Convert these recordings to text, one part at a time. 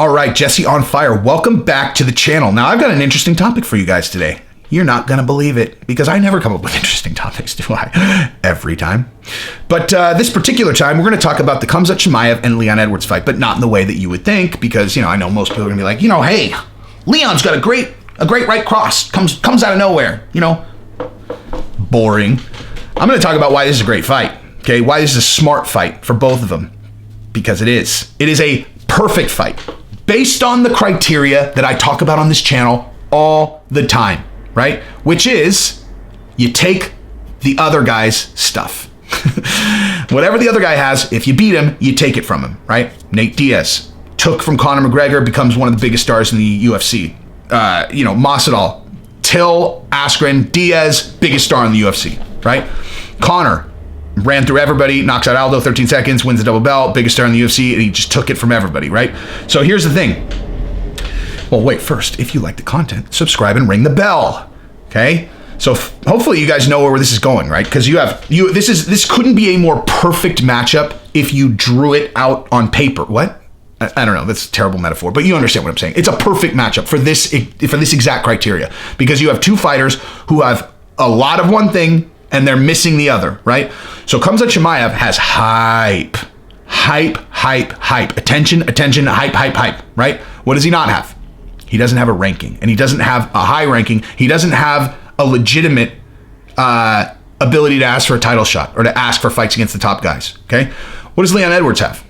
All right, Jesse on fire. Welcome back to the channel. Now, I've got an interesting topic for you guys today. You're not going to believe it because I never come up with interesting topics, do I? Every time. But this particular time, we're going to talk about the Khamzat Chimaev and Leon Edwards fight, but not in the way that you would think because, I know most people are going to be like, hey, Leon's got a great right cross. Comes out of nowhere, Boring. I'm going to talk about why this is a great fight, okay? Why this is a smart fight for both of them. Because it is. It is a perfect fight based on the criteria that I talk about on this channel all the time, right? Which is you take the other guy's stuff. Whatever the other guy has, if you beat him, you take it from him, right? Nate Diaz took from Conor McGregor, becomes one of the biggest stars in the UFC. Masvidal, Till, Askren, Diaz, biggest star in the UFC, right? Conor ran through everybody, knocks out Aldo 13 seconds, wins the double belt, biggest star in the UFC, and he just took it from everybody, right? So here's the thing. Well, wait, first, if you like the content, subscribe and ring the bell, okay? So hopefully you guys know where this is going, right? Because this couldn't be a more perfect matchup if you drew it out on paper. What? I don't know. That's a terrible metaphor, but you understand what I'm saying. It's a perfect matchup for this exact criteria because you have two fighters who have a lot of one thing and they're missing the other, right? So Khamzat Chimaev has hype, attention, hype, right? What does he not have? He doesn't have a ranking, and he doesn't have a high ranking. He doesn't have a legitimate ability to ask for a title shot or to ask for fights against the top guys, okay? What does Leon Edwards have?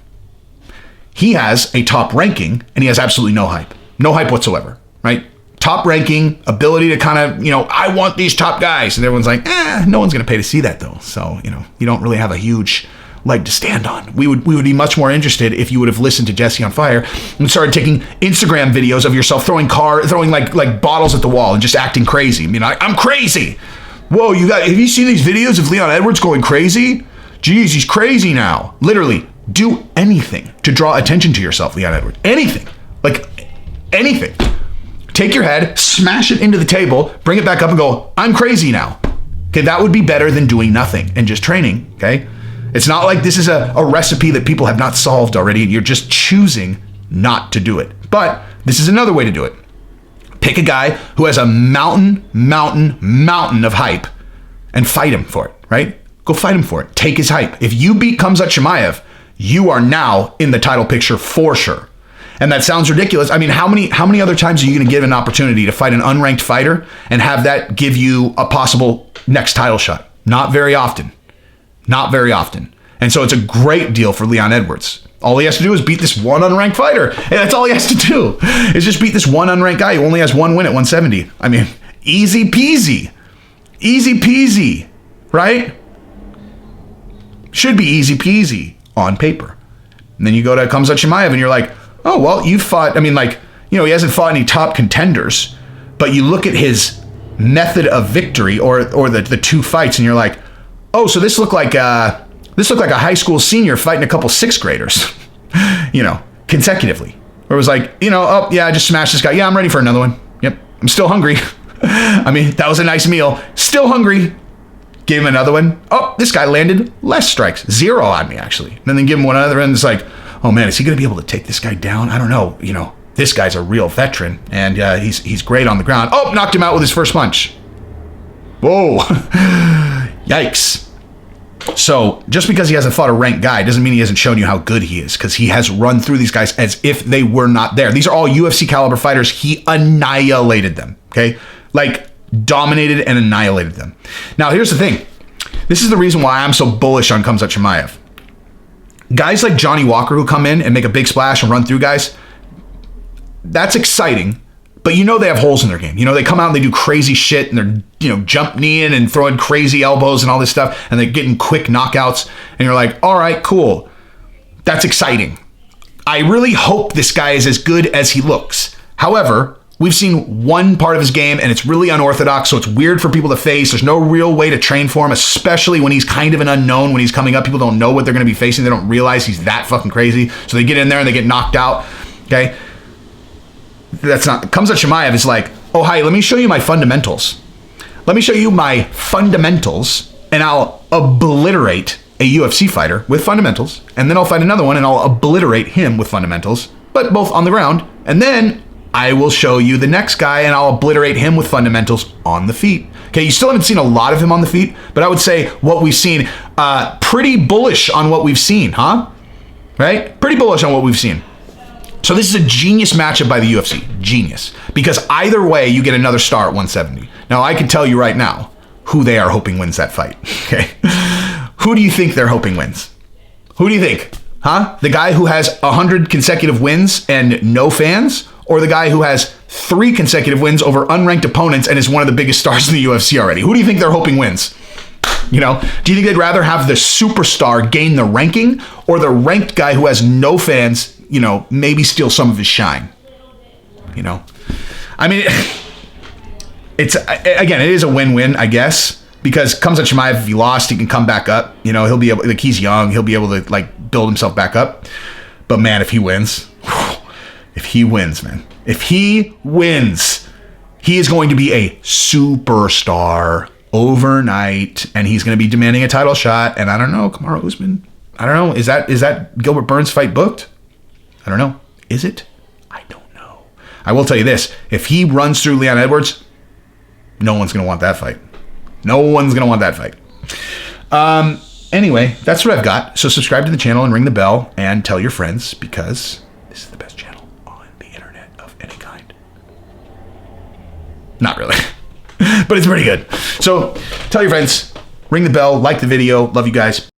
He has a top ranking, and he has absolutely no hype whatsoever, right? Top ranking, ability to kind of, I want these top guys. And everyone's like, no one's going to pay to see that though. So, you don't really have a huge leg to stand on. We would be much more interested if you would have listened to Jesse on Fire and started taking Instagram videos of yourself throwing like bottles at the wall and just acting crazy. I'm crazy. Whoa, have you seen these videos of Leon Edwards going crazy? Geez, he's crazy now. Literally, do anything to draw attention to yourself, Leon Edwards. Anything. Like anything. Take your head, smash it into the table, bring it back up and go, I'm crazy now. Okay, that would be better than doing nothing and just training, okay? It's not like this is a recipe that people have not solved already and you're just choosing not to do it. But this is another way to do it. Pick a guy who has a mountain of hype and fight him for it, right? Go fight him for it. Take his hype. If you beat Khamzat Chimaev, you are now in the title picture for sure. And that sounds ridiculous. I mean, how many other times are you going to give an opportunity to fight an unranked fighter and have that give you a possible next title shot? Not very often. Not very often. And so it's a great deal for Leon Edwards. All he has to do is beat this one unranked fighter. And that's all he has to do is just beat this one unranked guy who only has one win at 170. I mean, easy peasy. Easy peasy, right? Should be easy peasy on paper. And then you go to Khamzat Chimaev and you're like, oh, well, you fought, he hasn't fought any top contenders, but you look at his method of victory or the two fights and you're like, oh, so this looked like a high school senior fighting a couple sixth graders, consecutively. Where it was like, oh, yeah, I just smashed this guy. Yeah, I'm ready for another one. Yep, I'm still hungry. That was a nice meal. Still hungry. Give him another one. Oh, this guy landed less strikes. 0 on me, actually. And then give him one other, and it's like, oh man, is he going to be able to take this guy down? I don't know. This guy's a real veteran, and he's great on the ground. Oh, knocked him out with his first punch. Whoa. Yikes. So just because he hasn't fought a ranked guy doesn't mean he hasn't shown you how good he is, because he has run through these guys as if they were not there. These are all UFC caliber fighters. He annihilated them, okay? Like dominated and annihilated them. Now, here's the thing. This is the reason why I'm so bullish on Khamzat Chimaev. Guys like Johnny Walker who come in and make a big splash and run through guys, that's exciting, but they have holes in their game. They come out and they do crazy shit and they're, jump kneeing and throwing crazy elbows and all this stuff and they're getting quick knockouts and you're like, all right, cool. That's exciting. I really hope this guy is as good as he looks. However, we've seen one part of his game and it's really unorthodox, so it's weird for people to face. There's no real way to train for him, especially when he's kind of an unknown. When he's coming up, people don't know what they're going to be facing. They don't realize he's that fucking crazy. So they get in there and they get knocked out, okay? That's not... Khamzat Chimaev is like, oh, hi, let me show you my fundamentals. Let me show you my fundamentals and I'll obliterate a UFC fighter with fundamentals, and then I'll fight another one and I'll obliterate him with fundamentals, but both on the ground. And then I will show you the next guy and I'll obliterate him with fundamentals on the feet. Okay, you still haven't seen a lot of him on the feet, but I would say what we've seen, pretty bullish on what we've seen, huh? Right? Pretty bullish on what we've seen. So this is a genius matchup by the UFC. Genius. Because either way, you get another star at 170. Now, I can tell you right now who they are hoping wins that fight. Okay? Who do you think they're hoping wins? Who do you think? Huh? The guy who has 100 consecutive wins and no fans? Or the guy who has 3 consecutive wins over unranked opponents and is one of the biggest stars in the UFC already? Who do you think they're hoping wins? You know, do you think they'd rather have the superstar gain the ranking or the ranked guy who has no fans, you know, maybe steal some of his shine? You know, I mean, it's, again, it is a win-win, I guess, because Khamzat Chimaev, if he lost, he can come back up. You know, he'll be able, like, he's young, he'll be able to, like, build himself back up. But man, if he wins, man, if he wins, he is going to be a superstar overnight, and he's going to be demanding a title shot. And I don't know, Kamaru Usman, I don't know, is that Gilbert Burns fight booked? I don't know. Is it? I don't know. I will tell you this: if he runs through Leon Edwards, no one's going to want that fight. No one's going to want that fight. Anyway, that's what I've got. So subscribe to the channel and ring the bell and tell your friends, because this is the best channel on the internet of any kind. Not really, but it's pretty good. So tell your friends, ring the bell, like the video. Love you guys.